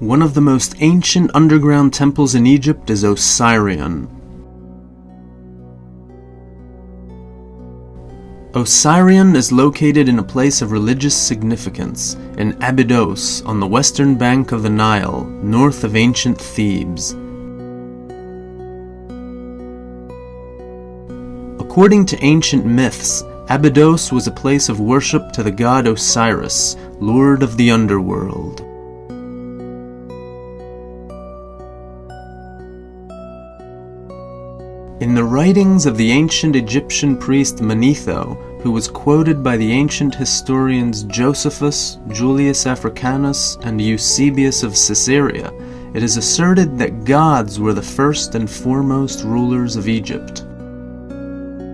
One of the most ancient underground temples in Egypt is Osirion. Osirion is located in a place of religious significance in Abydos on the western bank of the Nile, north of ancient Thebes. According to ancient myths, Abydos was a place of worship to the god Osiris, lord of the underworld. In the writings of the ancient Egyptian priest Manetho, who was quoted by the ancient historians Josephus, Julius Africanus, and Eusebius of Caesarea, it is asserted that gods were the first and foremost rulers of Egypt.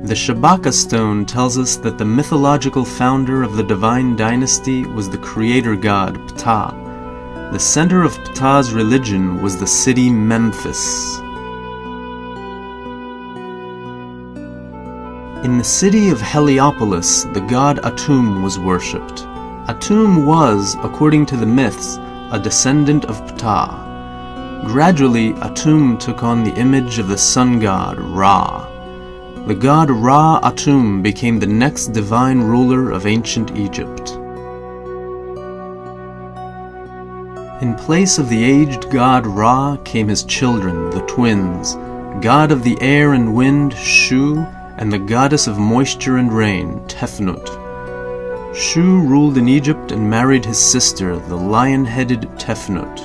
The Shabaka stone tells us that the mythological founder of the divine dynasty was the creator god Ptah. The center of Ptah's religion was the city Memphis. In the city of Heliopolis, the god Atum was worshipped. Atum was, according to the myths, a descendant of Ptah. Gradually, Atum took on the image of the sun god Ra. The god Ra-Atum became the next divine ruler of ancient Egypt. In place of the aged god Ra came his children, the twins, god of the air and wind, Shu, and the goddess of moisture and rain, Tefnut. Shu ruled in Egypt and married his sister, the lion-headed Tefnut.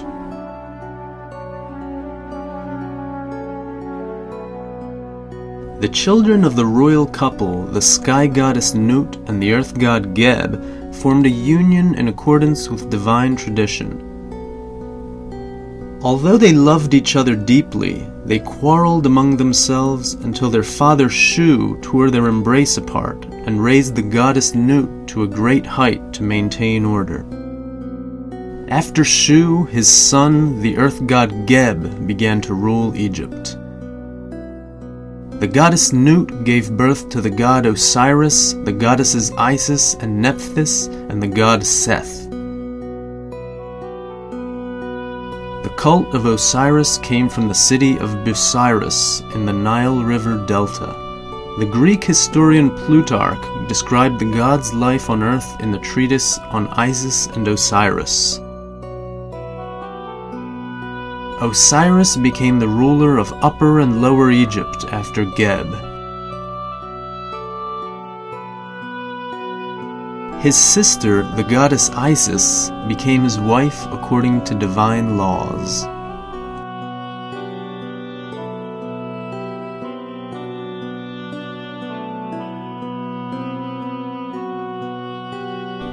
The children of the royal couple, the sky goddess Nut and the earth god Geb, formed a union in accordance with divine tradition. Although they loved each other deeply, they quarreled among themselves until their father Shu tore their embrace apart and raised the goddess Nut to a great height to maintain order. After Shu, his son, the earth god Geb, began to rule Egypt. The goddess Nut gave birth to the god Osiris, the goddesses Isis and Nephthys, and the god Seth. The cult of Osiris came from the city of Busiris in the Nile River Delta. The Greek historian Plutarch described the god's life on earth in the treatise on Isis and Osiris. Osiris became the ruler of Upper and Lower Egypt after Geb. His sister, the goddess Isis, became his wife according to divine laws.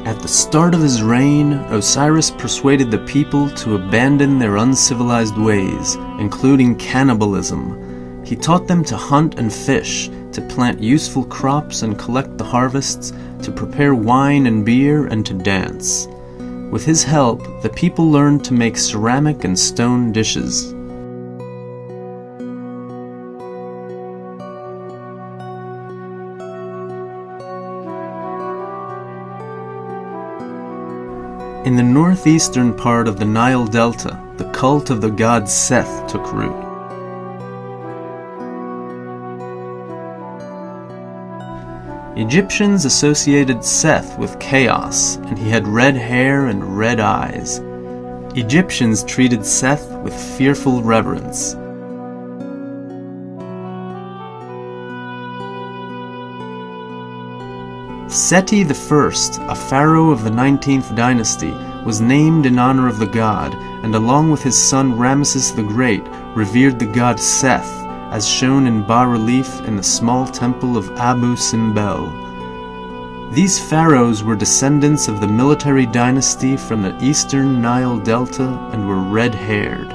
At the start of his reign, Osiris persuaded the people to abandon their uncivilized ways, including cannibalism. He taught them to hunt and fish, to plant useful crops and collect the harvests, to prepare wine and beer, and to dance. With his help, the people learned to make ceramic and stone dishes. In the northeastern part of the Nile Delta, the cult of the god Seth took root. Egyptians associated Seth with chaos, and he had red hair and red eyes. Egyptians treated Seth with fearful reverence. Seti I, a pharaoh of the 19th dynasty, was named in honor of the god, and along with his son Ramesses the Great, revered the god Seth, as shown in bas-relief in the small temple of Abu Simbel. These pharaohs were descendants of the military dynasty from the eastern Nile Delta and were red-haired.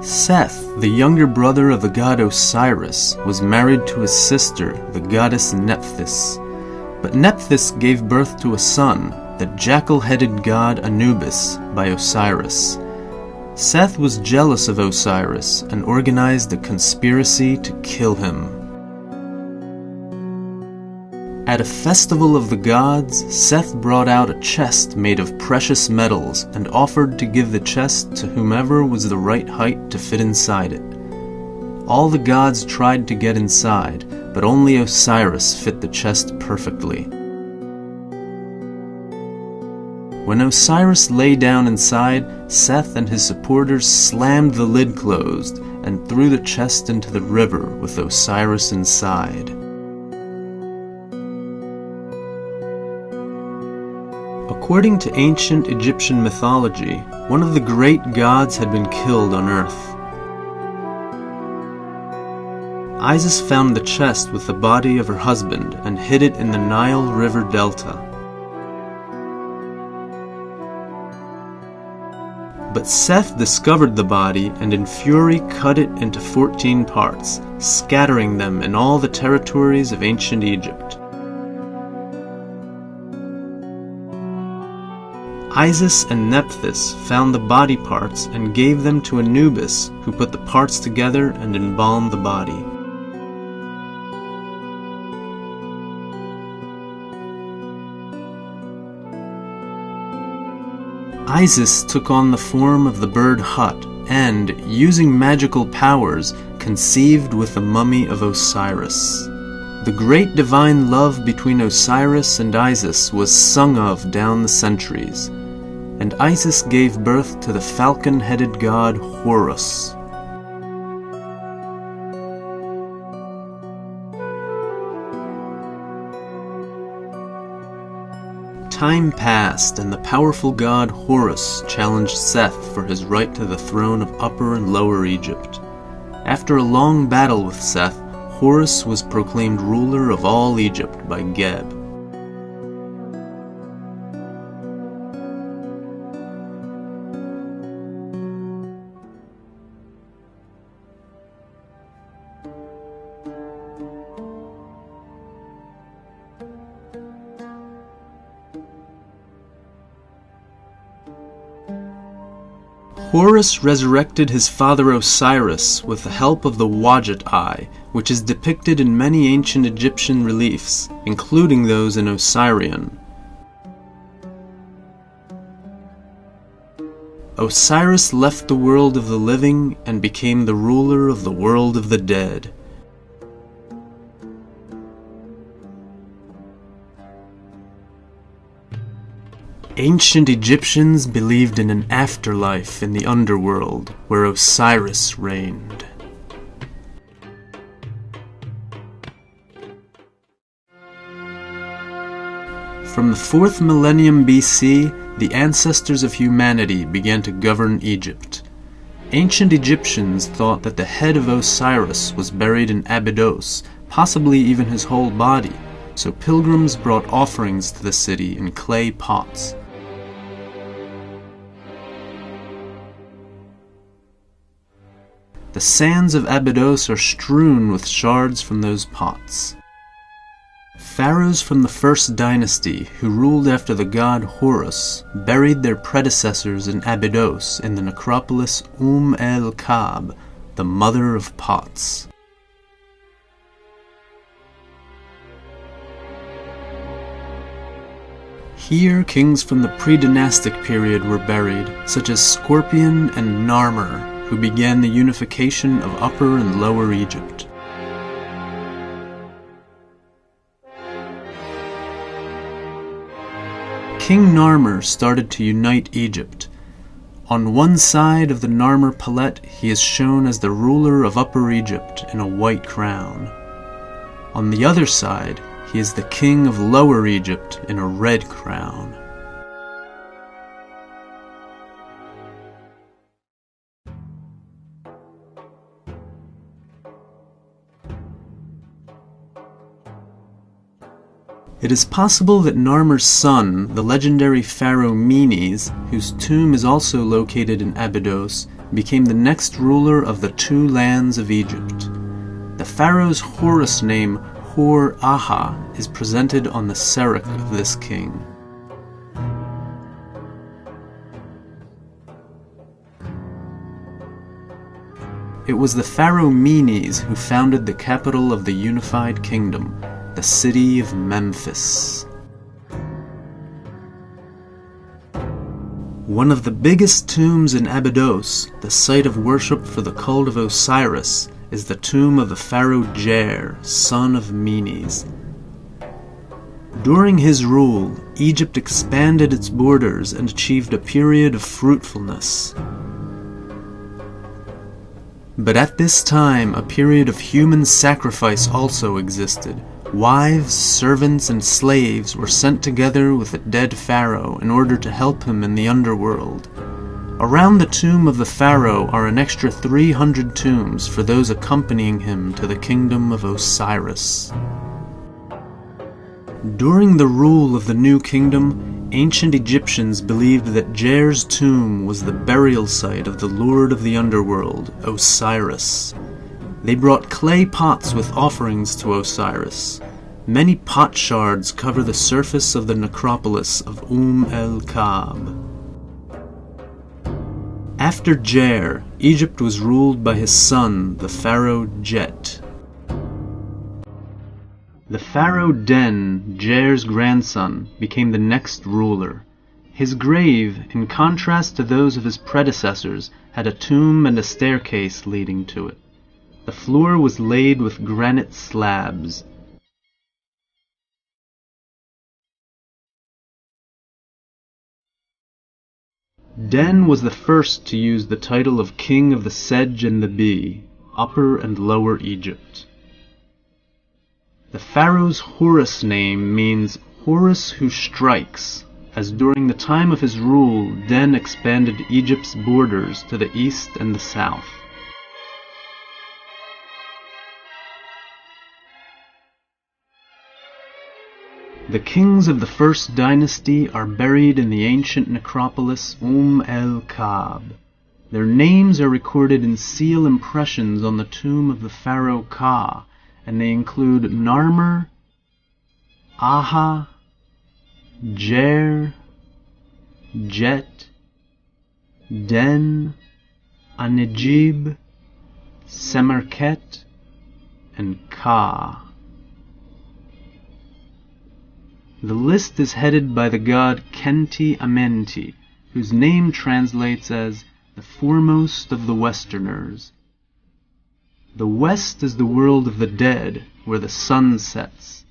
Seth, the younger brother of the god Osiris, was married to his sister, the goddess Nephthys. But Nephthys gave birth to a son, the jackal-headed god Anubis by Osiris. Seth was jealous of Osiris and organized a conspiracy to kill him. At a festival of the gods, Seth brought out a chest made of precious metals and offered to give the chest to whomever was the right height to fit inside it. All the gods tried to get inside, but only Osiris fit the chest perfectly. When Osiris lay down inside, Seth and his supporters slammed the lid closed and threw the chest into the river with Osiris inside. According to ancient Egyptian mythology, one of the great gods had been killed on Earth. Isis found the chest with the body of her husband and hid it in the Nile River Delta. But Seth discovered the body and in fury cut it into 14 parts, scattering them in all the territories of ancient Egypt. Isis and Nephthys found the body parts and gave them to Anubis, who put the parts together and embalmed the body. Isis took on the form of the bird Hut and, using magical powers, conceived with the mummy of Osiris. The great divine love between Osiris and Isis was sung of down the centuries, and Isis gave birth to the falcon-headed god Horus. Time passed, and the powerful god Horus challenged Seth for his right to the throne of Upper and Lower Egypt. After a long battle with Seth, Horus was proclaimed ruler of all Egypt by Geb. Horus resurrected his father Osiris with the help of the Wadjet eye, which is depicted in many ancient Egyptian reliefs, including those in Osirian. Osiris left the world of the living and became the ruler of the world of the dead. Ancient Egyptians believed in an afterlife in the underworld, where Osiris reigned. From the 4th millennium BC, the ancestors of humanity began to govern Egypt. Ancient Egyptians thought that the head of Osiris was buried in Abydos, possibly even his whole body, so pilgrims brought offerings to the city in clay pots. The sands of Abydos are strewn with shards from those pots. Pharaohs from the first dynasty, who ruled after the god Horus, buried their predecessors in Abydos in the necropolis el-Kab, the mother of pots. Here, kings from the pre-dynastic period were buried, such as Scorpion and Narmer, who began the unification of Upper and Lower Egypt. King Narmer started to unite Egypt. On one side of the Narmer palette, he is shown as the ruler of Upper Egypt in a white crown. On the other side, he is the king of Lower Egypt in a red crown. It is possible that Narmer's son, the legendary pharaoh Menes, whose tomb is also located in Abydos, became the next ruler of the two lands of Egypt. The pharaoh's Horus name, Hor-Aha, is presented on the Serach of this king. It was the pharaoh Menes who founded the capital of the unified kingdom, the city of Memphis. One of the biggest tombs in Abydos, the site of worship for the cult of Osiris, is the tomb of the pharaoh Jer, son of Menes. During his rule, Egypt expanded its borders and achieved a period of fruitfulness. But at this time, a period of human sacrifice also existed. Wives, servants, and slaves were sent together with the dead pharaoh in order to help him in the underworld. Around the tomb of the pharaoh are an extra 300 tombs for those accompanying him to the kingdom of Osiris. During the rule of the new kingdom, ancient Egyptians believed that Jer's tomb was the burial site of the lord of the underworld, Osiris. They brought clay pots with offerings to Osiris. Many pot shards cover the surface of the necropolis of el-Kab. After Jer, Egypt was ruled by his son, the pharaoh Jet. The pharaoh Den, Jer's grandson, became the next ruler. His grave, in contrast to those of his predecessors, had a tomb and a staircase leading to it. The floor was laid with granite slabs. Den was the first to use the title of King of the Sedge and the Bee, Upper and Lower Egypt. The pharaoh's Horus name means Horus who strikes, as during the time of his rule, Den expanded Egypt's borders to the east and the south. The kings of the first dynasty are buried in the ancient necropolis el-Kab. Their names are recorded in seal impressions on the tomb of the pharaoh Ka, and they include Narmer, Aha, Jer, Jet, Den, Anejib, Semerket, and Ka. The list is headed by the god Khenti Amenti, whose name translates as the foremost of the Westerners. The West is the world of the dead, where the sun sets.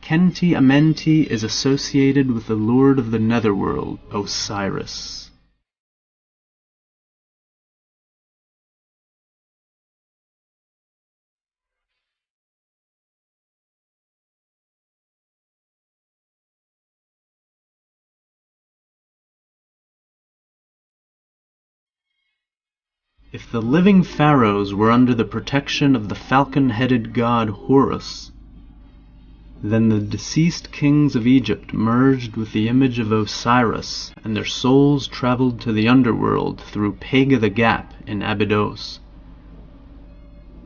Khenti Amenti is associated with the lord of the netherworld, Osiris. If the living pharaohs were under the protection of the falcon-headed god Horus, then the deceased kings of Egypt merged with the image of Osiris, and their souls traveled to the underworld through Pega the Gap in Abydos,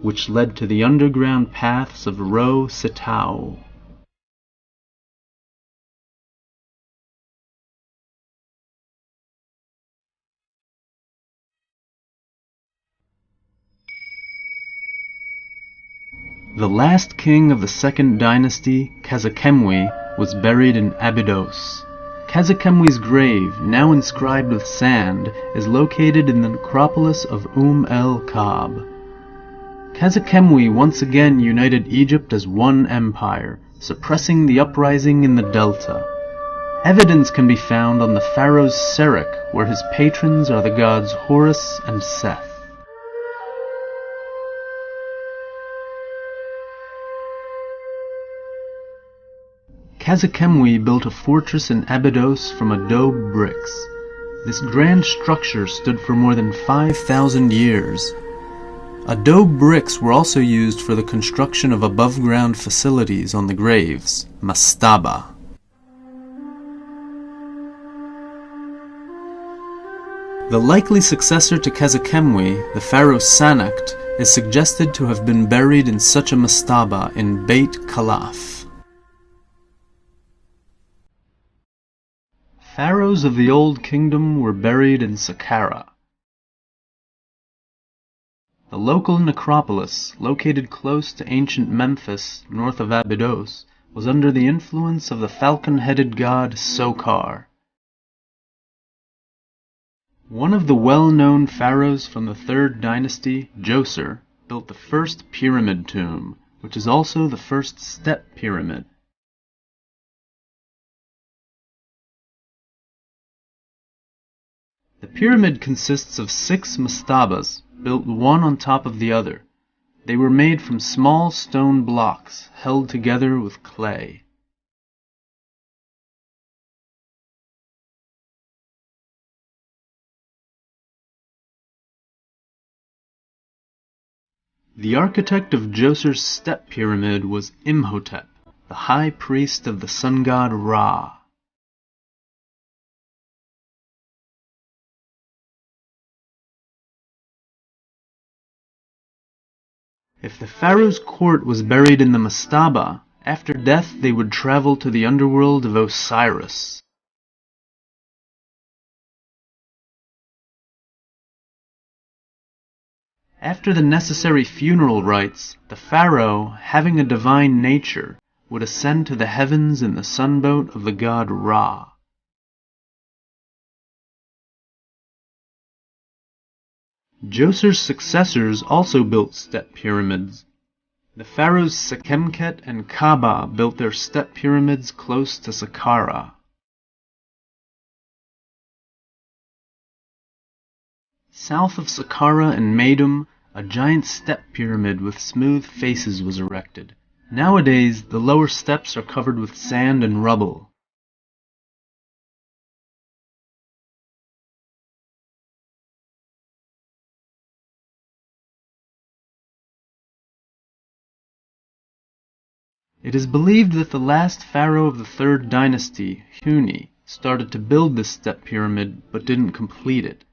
which led to the underground paths of Ro Sitau. The last king of the second dynasty, Khazakemwi, was buried in Abydos. Khazakemwi's grave, now inscribed with sand, is located in the necropolis of el-Kab. Khazakemwi once again united Egypt as one empire, suppressing the uprising in the delta. Evidence can be found on the pharaoh's Serik, where his patrons are the gods Horus and Seth. Khazakemwi built a fortress in Abydos from adobe bricks. This grand structure stood for more than 5,000 years. Adobe bricks were also used for the construction of above-ground facilities on the graves, mastaba. The likely successor to Khazakemwi, the pharaoh Sanakht, is suggested to have been buried in such a mastaba in Beit Khalaf. Pharaohs of the Old Kingdom were buried in Saqqara. The local necropolis, located close to ancient Memphis, north of Abydos, was under the influence of the falcon-headed god Sokar. One of the well-known pharaohs from the 3rd dynasty, Djoser, built the first pyramid tomb, which is also the first step pyramid. The pyramid consists of 6 mastabas, built one on top of the other. They were made from small stone blocks, held together with clay. The architect of Djoser's step pyramid was Imhotep, the high priest of the sun god Ra. If the pharaoh's court was buried in the mastaba, after death they would travel to the underworld of Osiris. After the necessary funeral rites, the pharaoh, having a divine nature, would ascend to the heavens in the sunboat of the god Ra. Djoser's successors also built step pyramids. The pharaohs Sekhemkhet and Kaba built their step pyramids close to Saqqara. South of Saqqara and Meidum, a giant step pyramid with smooth faces was erected. Nowadays, the lower steps are covered with sand and rubble. It is believed that the last pharaoh of the 3rd dynasty, Huni, started to build this step pyramid but didn't complete it.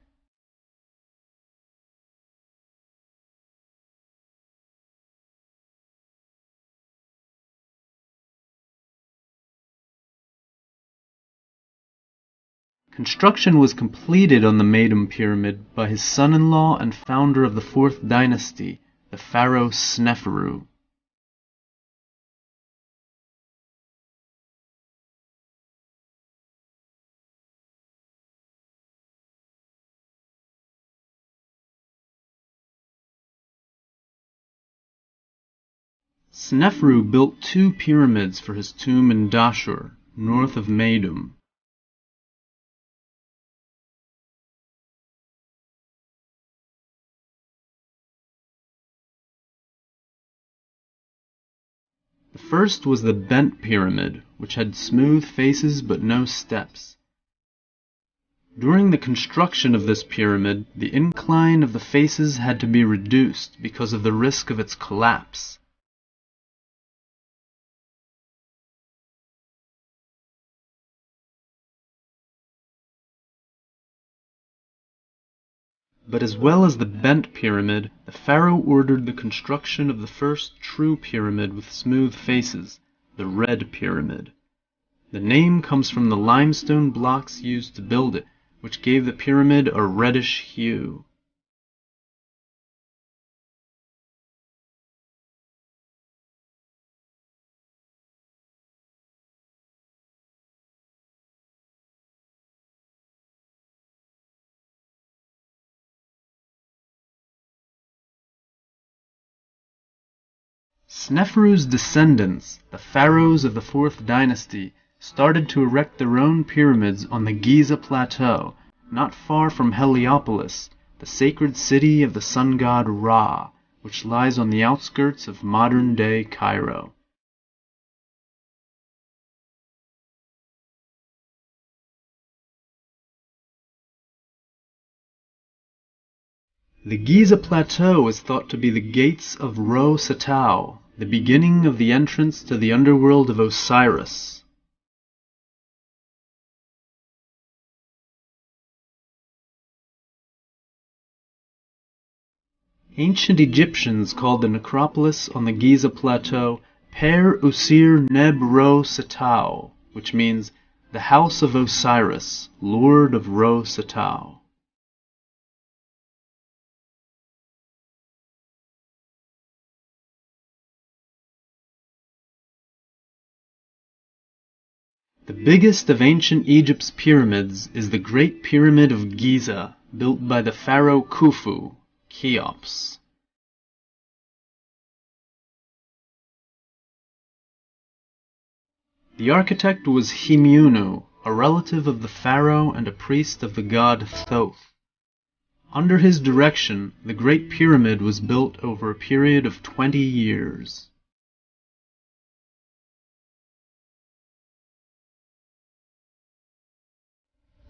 Construction was completed on the Meidum pyramid by his son-in-law and founder of the 4th dynasty, the pharaoh Sneferu. Sneferu built 2 pyramids for his tomb in Dashur, north of Meidum. The first was the bent pyramid, which had smooth faces but no steps. During the construction of this pyramid, the incline of the faces had to be reduced because of the risk of its collapse. But as well as the bent pyramid, the pharaoh ordered the construction of the first true pyramid with smooth faces, the red pyramid. The name comes from the limestone blocks used to build it, which gave the pyramid a reddish hue. Sneferu's descendants, the pharaohs of the 4th dynasty, started to erect their own pyramids on the Giza Plateau, not far from Heliopolis, the sacred city of the sun god Ra, which lies on the outskirts of modern-day Cairo. The Giza Plateau is thought to be the gates of Ro-Satau, the beginning of the entrance to the underworld of Osiris. Ancient Egyptians called the necropolis on the Giza Plateau Per Usir Neb Ro-Satau, which means the house of Osiris, Lord of Ro-Satau. The biggest of ancient Egypt's pyramids is the Great Pyramid of Giza, built by the pharaoh Khufu, Cheops. The architect was Himyunu, a relative of the pharaoh and a priest of the god Thoth. Under his direction, the Great Pyramid was built over a period of 20 years.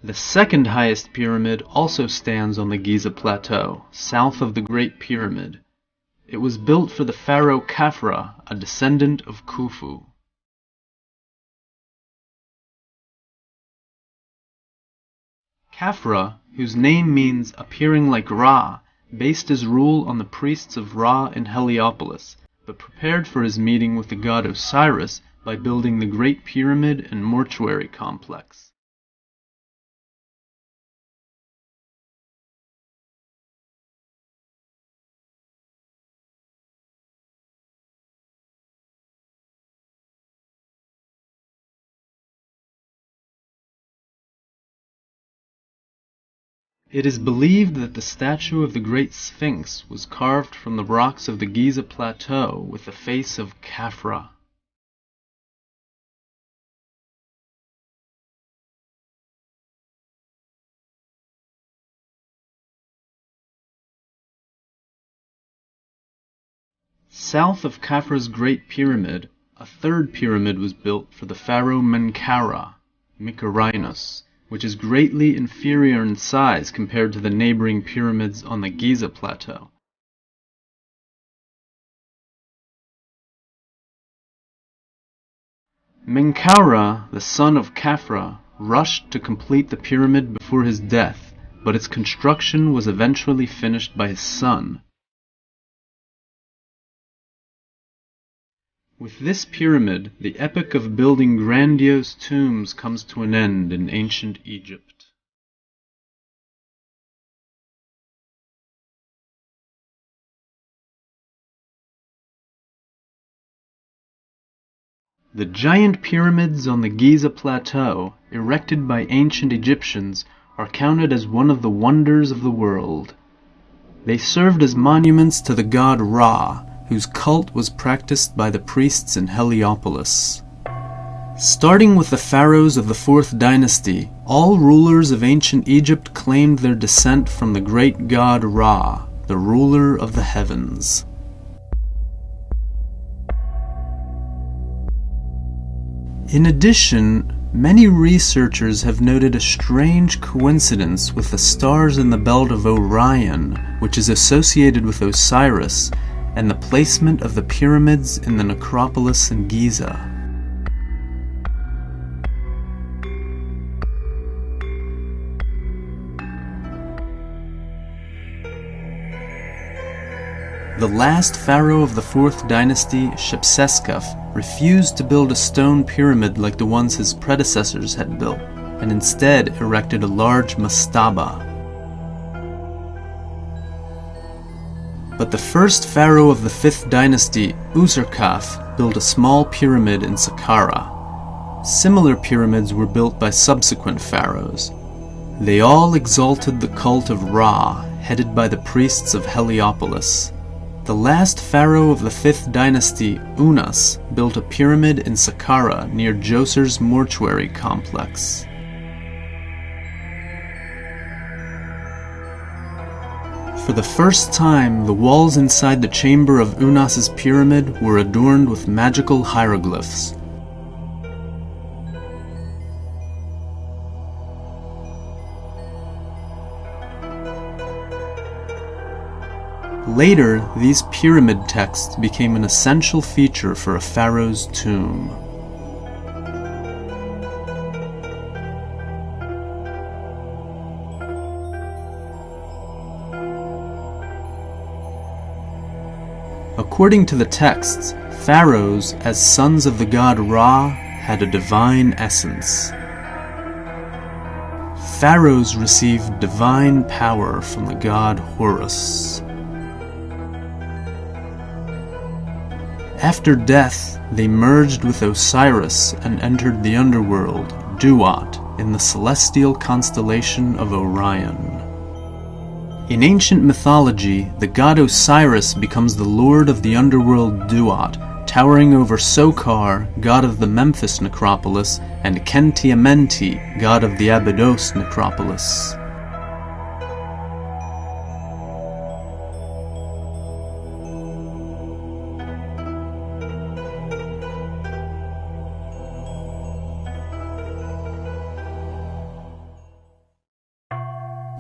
The second highest pyramid also stands on the Giza Plateau, south of the Great Pyramid. It was built for the pharaoh Khafra, a descendant of Khufu. Khafra, whose name means appearing like Ra, based his rule on the priests of Ra in Heliopolis, but prepared for his meeting with the god Osiris by building the Great Pyramid and mortuary complex. It is believed that the statue of the Great Sphinx was carved from the rocks of the Giza Plateau with the face of Khafra. South of Khafra's Great Pyramid, a third pyramid was built for the pharaoh Menkaura, Mycerinus, which is greatly inferior in size compared to the neighboring pyramids on the Giza Plateau. Menkaura, the son of Khafra, rushed to complete the pyramid before his death, but its construction was eventually finished by his son. With this pyramid, the epic of building grandiose tombs comes to an end in ancient Egypt. The giant pyramids on the Giza Plateau, erected by ancient Egyptians, are counted as one of the wonders of the world. They served as monuments to the god Ra, whose cult was practiced by the priests in Heliopolis. Starting with the pharaohs of the 4th dynasty, all rulers of ancient Egypt claimed their descent from the great god Ra, the ruler of the heavens. In addition, many researchers have noted a strange coincidence with the stars in the belt of Orion, which is associated with Osiris, and the placement of the pyramids in the necropolis in Giza. The last pharaoh of the 4th dynasty, Shepseskaf, refused to build a stone pyramid like the ones his predecessors had built, and instead erected a large mastaba. But the first pharaoh of the 5th dynasty, Userkaf, built a small pyramid in Saqqara. Similar pyramids were built by subsequent pharaohs. They all exalted the cult of Ra, headed by the priests of Heliopolis. The last pharaoh of the 5th dynasty, Unas, built a pyramid in Saqqara near Djoser's mortuary complex. For the first time, the walls inside the chamber of Unas's pyramid were adorned with magical hieroglyphs. Later, these pyramid texts became an essential feature for a pharaoh's tomb. According to the texts, pharaohs, as sons of the god Ra, had a divine essence. Pharaohs received divine power from the god Horus. After death, they merged with Osiris and entered the underworld, Duat, in the celestial constellation of Orion. In ancient mythology, the god Osiris becomes the lord of the underworld Duat, towering over Sokar, god of the Memphis necropolis, and Khenti-Amenti, god of the Abydos necropolis.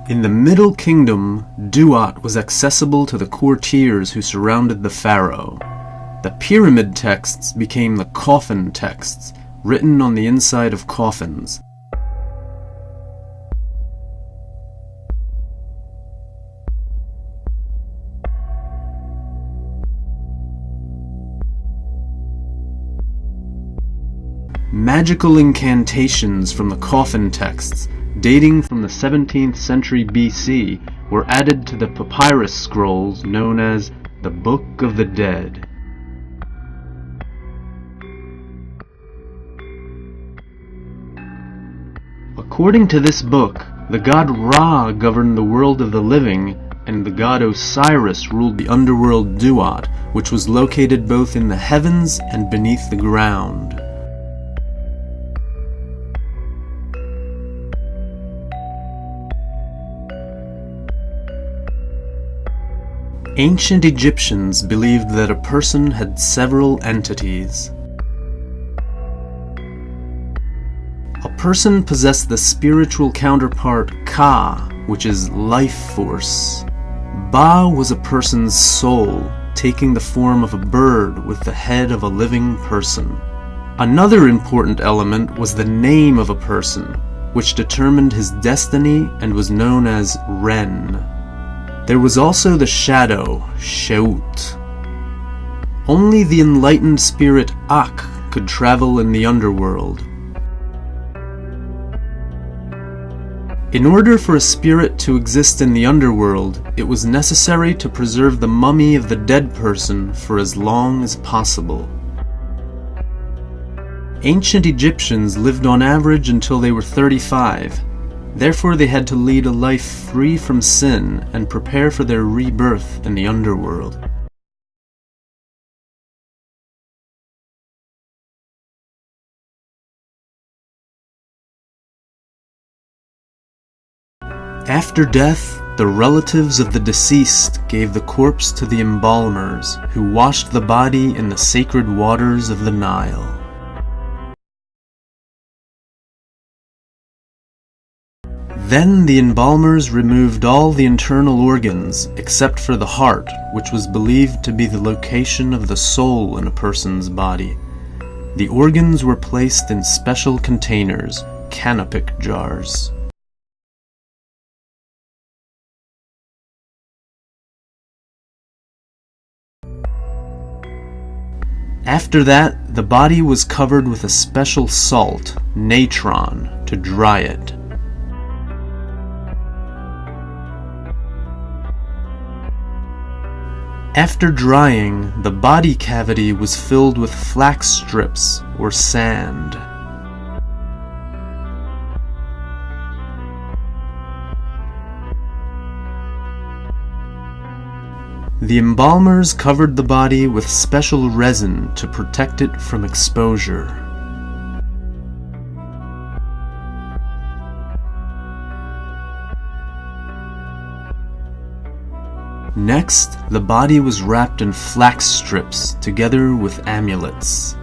In the Middle Kingdom, Duat was accessible to the courtiers who surrounded the pharaoh. The pyramid texts became the coffin texts, written on the inside of coffins. Magical incantations from the coffin texts, dating from the 17th century BC, were added to the papyrus scrolls known as the Book of the Dead. According to this book, the god Ra governed the world of the living, and the god Osiris ruled the underworld Duat, which was located both in the heavens and beneath the ground. Ancient Egyptians believed that a person had several entities. A person possessed the spiritual counterpart Ka, which is life force. Ba was a person's soul, taking the form of a bird with the head of a living person. Another important element was the name of a person, which determined his destiny and was known as Ren. There was also the shadow, Sheut. Only the enlightened spirit Ak could travel in the underworld. In order for a spirit to exist in the underworld, it was necessary to preserve the mummy of the dead person for as long as possible. Ancient Egyptians lived on average until they were 35. Therefore, they had to lead a life free from sin and prepare for their rebirth in the underworld. After death, the relatives of the deceased gave the corpse to the embalmers, who washed the body in the sacred waters of the Nile. Then the embalmers removed all the internal organs, except for the heart, which was believed to be the location of the soul in a person's body. The organs were placed in special containers, canopic jars. After that, the body was covered with a special salt, natron, to dry it. After drying, the body cavity was filled with flax strips, or sand. The embalmers covered the body with special resin to protect it from exposure. Next, the body was wrapped in flax strips together with amulets.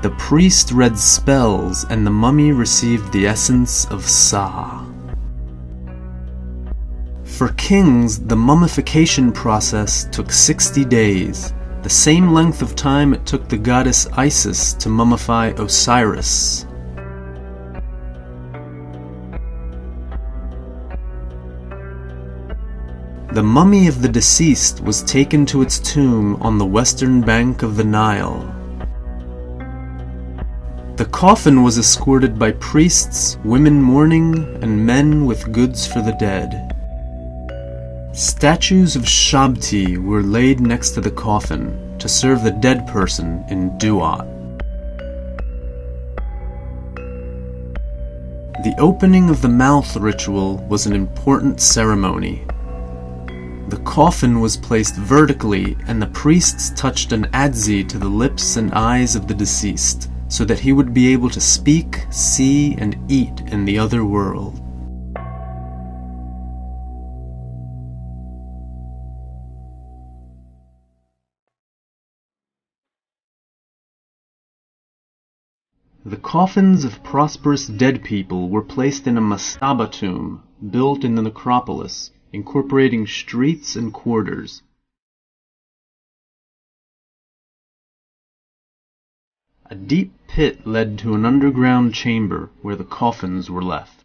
The priest read spells and the mummy received the essence of Sa. For kings, the mummification process took 60 days, the same length of time it took the goddess Isis to mummify Osiris. The mummy of the deceased was taken to its tomb on the western bank of the Nile. The coffin was escorted by priests, women mourning, and men with goods for the dead. Statues of Shabti were laid next to the coffin. to serve the dead person in duat. The opening of the mouth ritual was an important ceremony. The coffin was placed vertically, and the priests touched an adze to the lips and eyes of the deceased, so that he would be able to speak, see, and eat in the other world. The coffins of prosperous dead people were placed in a mastaba tomb built in the necropolis, incorporating streets and quarters. A deep pit led to an underground chamber where the coffins were left.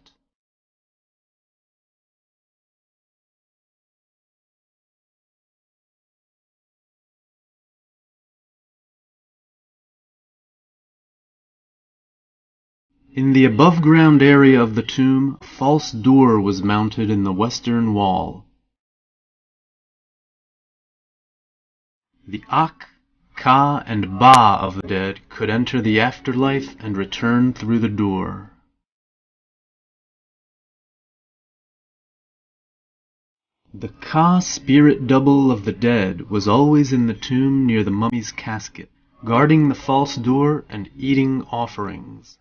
In the above-ground area of the tomb, a false door was mounted in the western wall. The Ak, Ka, and Ba of the dead could enter the afterlife and return through the door. The Ka spirit double of the dead was always in the tomb near the mummy's casket, guarding the false door and eating offerings.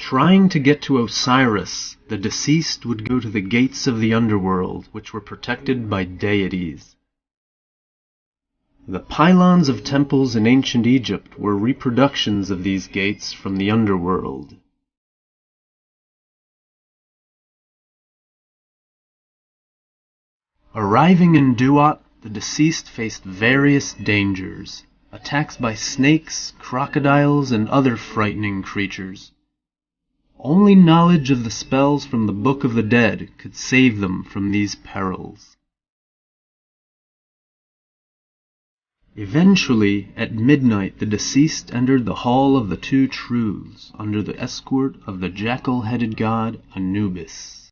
Trying to get to Osiris, the deceased would go to the gates of the underworld, which were protected by deities. The pylons of temples in ancient Egypt were reproductions of these gates from the underworld. Arriving in Duat, the deceased faced various dangers, attacks by snakes, crocodiles, and other frightening creatures. Only knowledge of the spells from the Book of the Dead could save them from these perils. Eventually, at midnight, the deceased entered the Hall of the Two Truths under the escort of the jackal-headed god Anubis.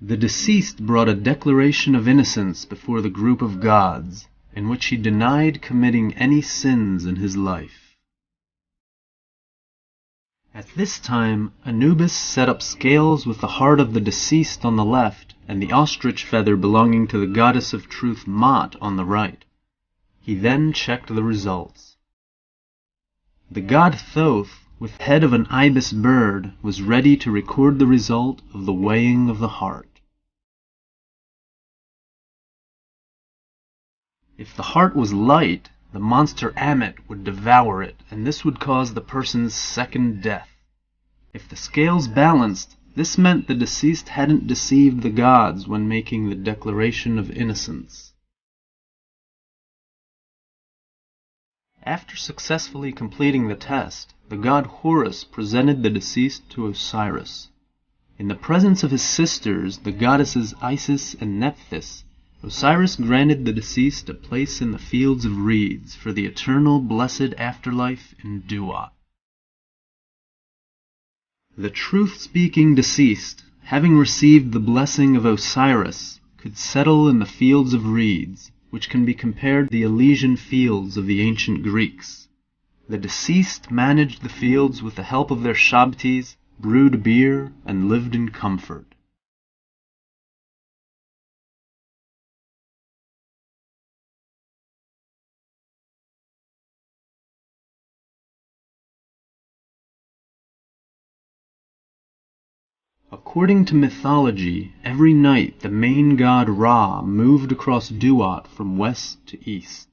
The deceased brought a declaration of innocence before the group of gods, in which he denied committing any sins in his life. At this time, Anubis set up scales with the heart of the deceased on the left and the ostrich feather belonging to the goddess of truth Maat on the right. He then checked the results. The god Thoth, with the head of an ibis bird, was ready to record the result of the weighing of the heart. If the heart was light, the monster Ammit would devour it, and this would cause the person's second death. If the scales balanced, this meant the deceased hadn't deceived the gods when making the declaration of innocence. After successfully completing the test, the god Horus presented the deceased to Osiris. In the presence of his sisters, the goddesses Isis and Nephthys, Osiris granted the deceased a place in the fields of reeds for the eternal blessed afterlife in Duat. The truth-speaking deceased, having received the blessing of Osiris, could settle in the fields of reeds, which can be compared to the Elysian fields of the ancient Greeks. The deceased managed the fields with the help of their shabtis, brewed beer, and lived in comfort. According to mythology, every night the main god Ra moved across Duat from west to east.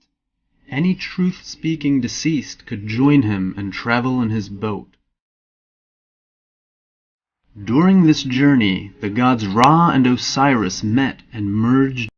Any truth-speaking deceased could join him and travel in his boat. During this journey, the gods Ra and Osiris met and merged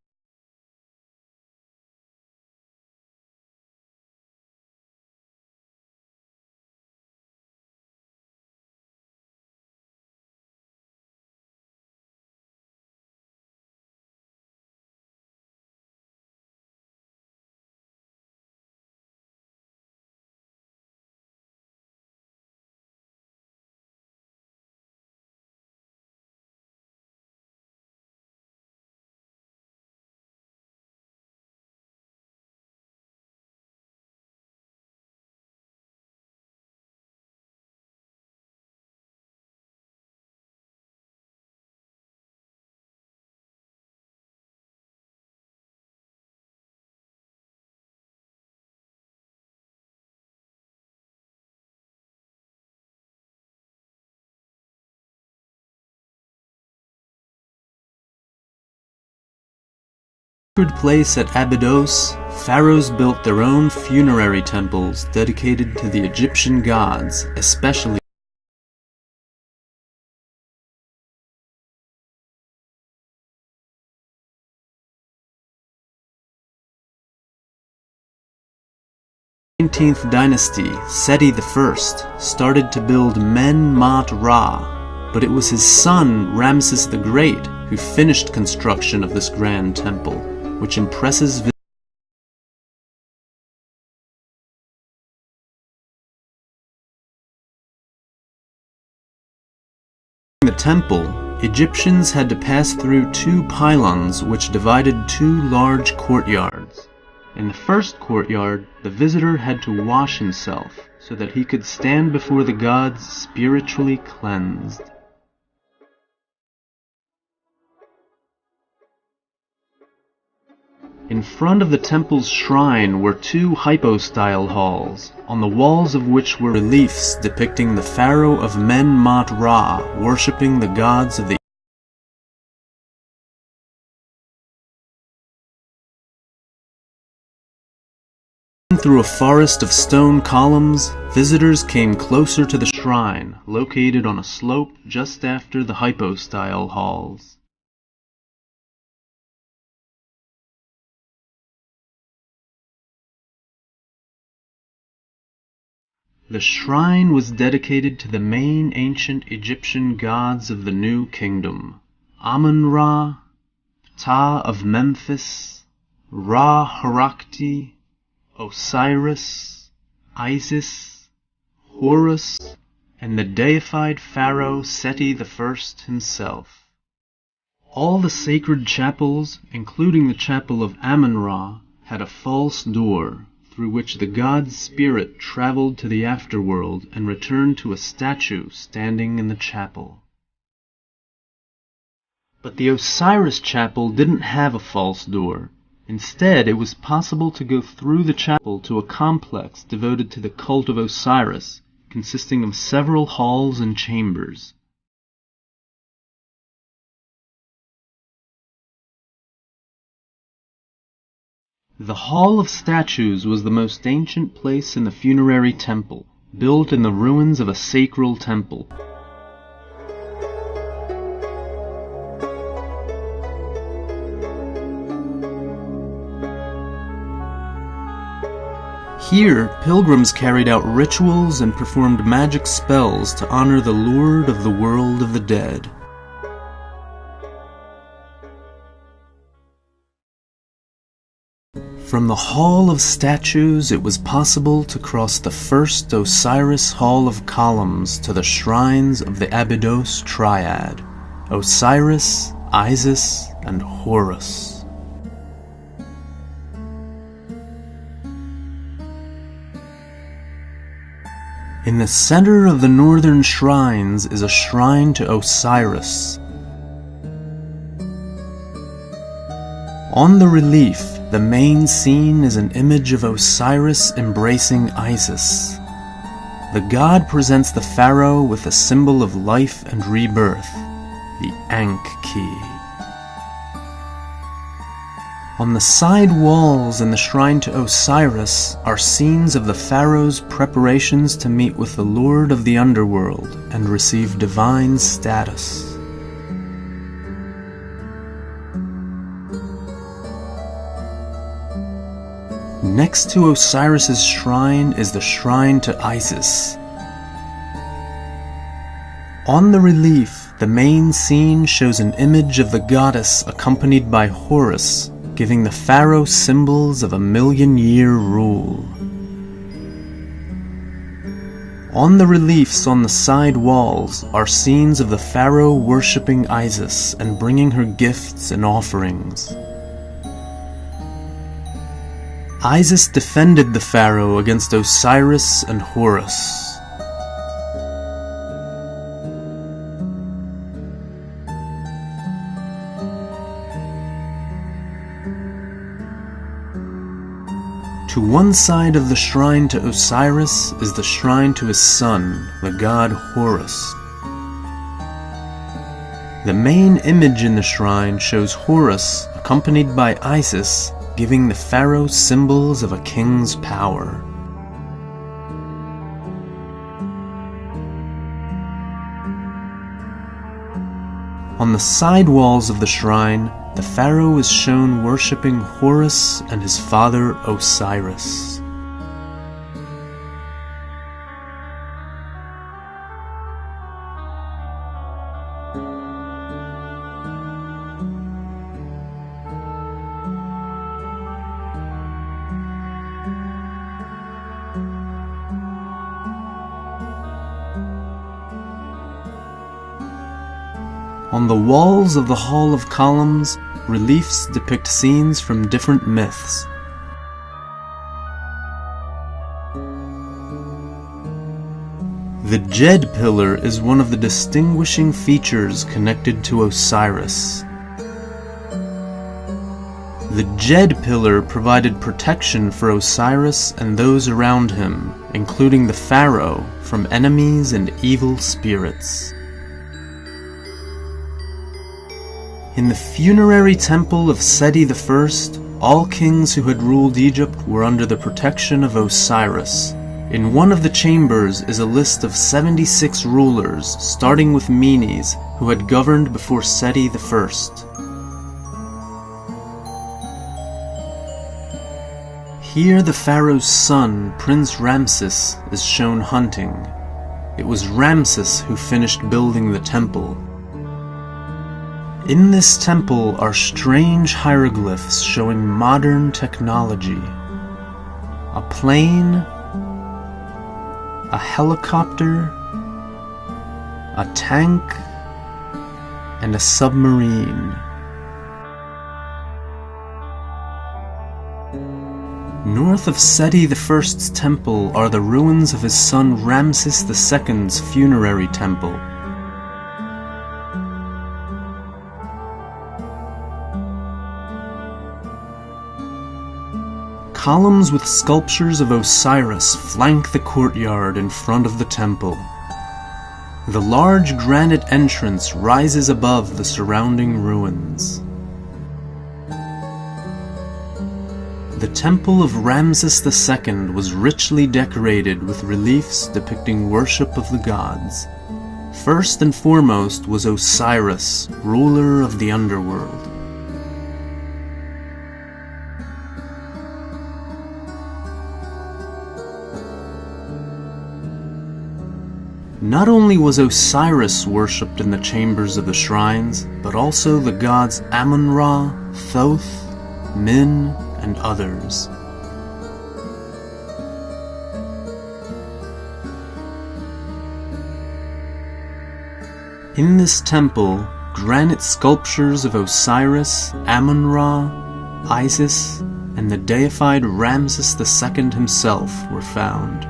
place at Abydos, pharaohs built their own funerary temples dedicated to the Egyptian gods, especially in the 19th dynasty. Seti I started to build Men-Mat-Ra, but it was his son Ramses the Great who finished construction of this grand temple, which impresses visitors. In the temple, Egyptians had to pass through two pylons which divided two large courtyards. In the first courtyard, the visitor had to wash himself so that he could stand before the gods spiritually cleansed. In front of the temple's shrine were two hypostyle halls, on the walls of which were reliefs depicting the pharaoh of Men-Mat-Ra worshipping the gods of the Through a forest of stone columns, visitors came closer to the shrine, located on a slope just after the hypostyle halls. The shrine was dedicated to the main ancient Egyptian gods of the New Kingdom: Amun-Ra, Ptah of Memphis, Ra-Harakti, Osiris, Isis, Horus, and the deified pharaoh Seti I himself. All the sacred chapels, including the chapel of Amun-Ra, had a false door, through which the god's spirit traveled to the afterworld and returned to a statue standing in the chapel. But the Osiris chapel didn't have a false door. Instead, it was possible to go through the chapel to a complex devoted to the cult of Osiris, consisting of several halls and chambers. The Hall of Statues was the most ancient place in the funerary temple, built in the ruins of a sacral temple. Here, pilgrims carried out rituals and performed magic spells to honor the Lord of the world of the dead. From the Hall of Statues, it was possible to cross the first Osiris Hall of Columns to the shrines of the Abydos Triad: Osiris, Isis, and Horus. In the center of the northern shrines is a shrine to Osiris. On the relief, the main scene is an image of Osiris embracing Isis. The god presents the pharaoh with a symbol of life and rebirth, the Ankh key. On the side walls in the shrine to Osiris are scenes of the pharaoh's preparations to meet with the Lord of the Underworld and receive divine status. Next to Osiris's shrine is the shrine to Isis. On the relief, the main scene shows an image of the goddess accompanied by Horus, giving the pharaoh symbols of a million-year rule. On the reliefs on the side walls are scenes of the pharaoh worshipping Isis and bringing her gifts and offerings. Isis defended the pharaoh against Osiris and Horus. To one side of the shrine to Osiris is the shrine to his son, the god Horus. The main image in the shrine shows Horus accompanied by Isis, giving the pharaoh symbols of a king's power. On the side walls of the shrine, the pharaoh is shown worshipping Horus and his father Osiris. On the walls of the Hall of Columns, reliefs depict scenes from different myths. The Djed pillar is one of the distinguishing features connected to Osiris. The Djed pillar provided protection for Osiris and those around him, including the pharaoh, from enemies and evil spirits. In the funerary temple of Seti I, all kings who had ruled Egypt were under the protection of Osiris. In one of the chambers is a list of 76 rulers, starting with Menes, who had governed before Seti I. Here the pharaoh's son, Prince Ramses, is shown hunting. It was Ramses who finished building the temple. In this temple are strange hieroglyphs showing modern technology. A plane, a helicopter, a tank, and a submarine. North of Seti I's temple are the ruins of his son Ramses II's funerary temple. Columns with sculptures of Osiris flank the courtyard in front of the temple. The large granite entrance rises above the surrounding ruins. The temple of Ramses II was richly decorated with reliefs depicting worship of the gods. First and foremost was Osiris, ruler of the underworld. Not only was Osiris worshipped in the chambers of the shrines, but also the gods Amun-Ra, Thoth, Min, and others. In this temple, granite sculptures of Osiris, Amun-Ra, Isis, and the deified Ramses II himself were found.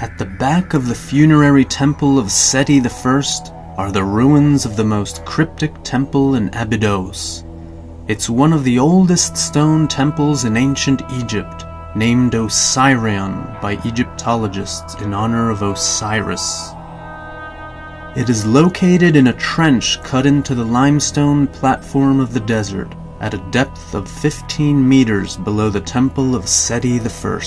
At the back of the funerary temple of Seti I are the ruins of the most cryptic temple in Abydos. It's one of the oldest stone temples in ancient Egypt, named Osirion by Egyptologists in honor of Osiris. It is located in a trench cut into the limestone platform of the desert, at a depth of 15 meters below the temple of Seti I.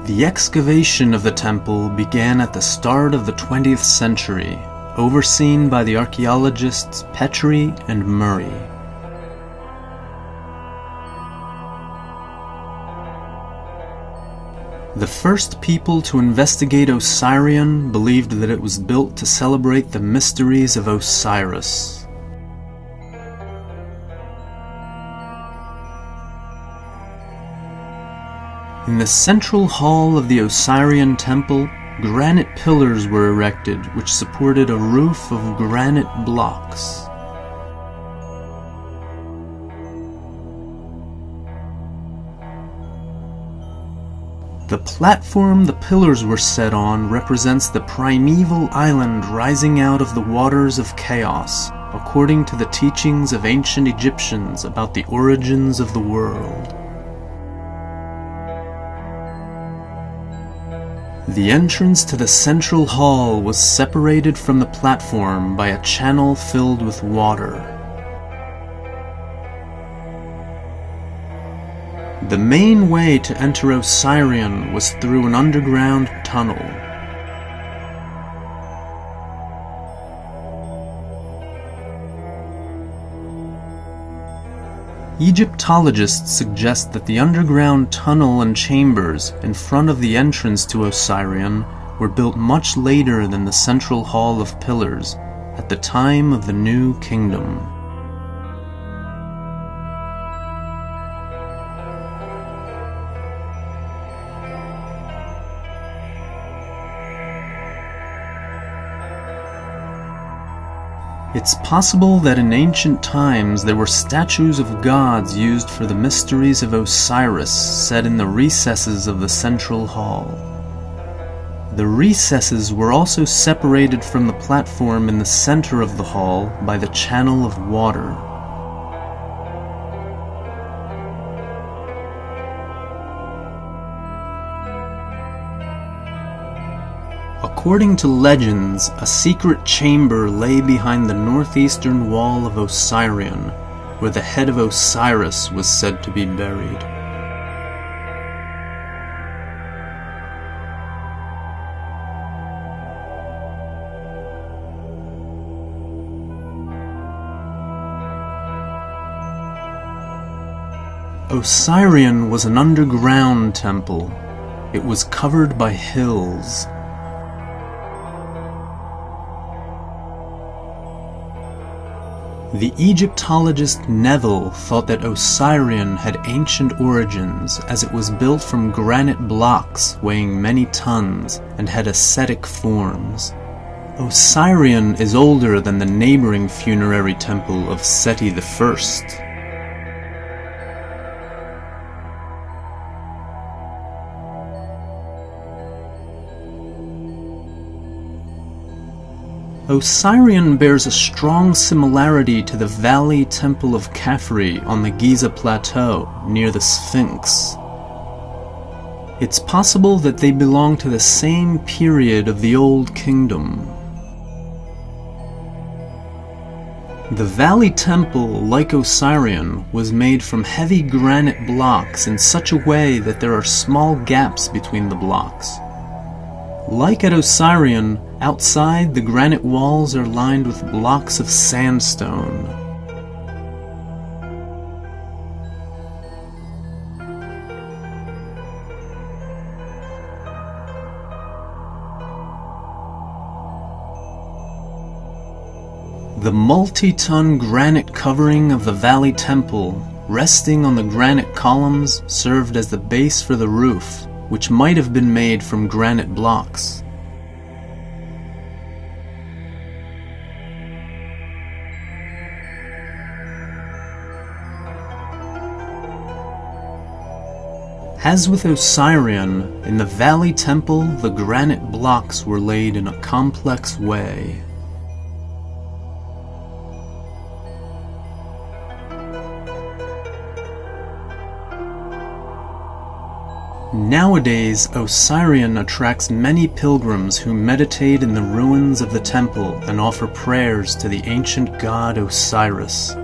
The excavation of the temple began at the start of the 20th century, overseen by the archaeologists Petrie and Murray. The first people to investigate Osirion believed that it was built to celebrate the mysteries of Osiris. In the central hall of the Osirion temple, granite pillars were erected which supported a roof of granite blocks. The platform the pillars were set on represents the primeval island rising out of the waters of chaos, according to the teachings of ancient Egyptians about the origins of the world. The entrance to the central hall was separated from the platform by a channel filled with water. The main way to enter Osirian was through an underground tunnel. Egyptologists suggest that the underground tunnel and chambers in front of the entrance to Osirian were built much later than the central hall of pillars, at the time of the New Kingdom. It's possible that in ancient times there were statues of gods used for the mysteries of Osiris set in the recesses of the central hall. The recesses were also separated from the platform in the center of the hall by the channel of water. According to legends, a secret chamber lay behind the northeastern wall of Osirian, where the head of Osiris was said to be buried. Osirian was an underground temple. It was covered by hills. The Egyptologist Neville thought that Osirian had ancient origins, as it was built from granite blocks weighing many tons and had ascetic forms. Osirian is older than the neighboring funerary temple of Seti I. Osirian bears a strong similarity to the Valley Temple of Khafre on the Giza Plateau near the Sphinx. It's possible that they belong to the same period of the Old Kingdom. The Valley Temple, like Osirian, was made from heavy granite blocks in such a way that there are small gaps between the blocks. Like at Osirian, outside the granite walls are lined with blocks of sandstone. The multi-ton granite covering of the Valley Temple, resting on the granite columns, served as the base for the roof, which might have been made from granite blocks. As with Osirian, in the Valley Temple the granite blocks were laid in a complex way. Nowadays, Osirian attracts many pilgrims who meditate in the ruins of the temple and offer prayers to the ancient god Osiris.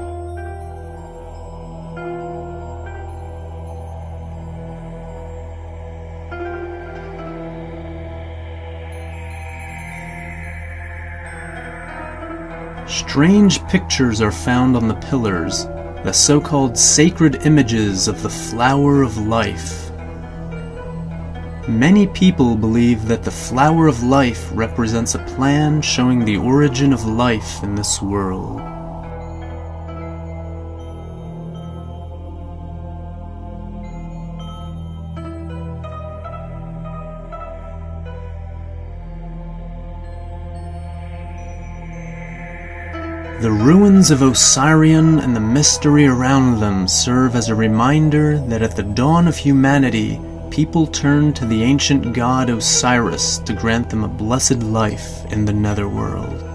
Strange pictures are found on the pillars, the so-called sacred images of the flower of life. Many people believe that the flower of life represents a plan showing the origin of life in this world. The ruins of Osirian and the mystery around them serve as a reminder that at the dawn of humanity, people turned to the ancient god Osiris to grant them a blessed life in the netherworld.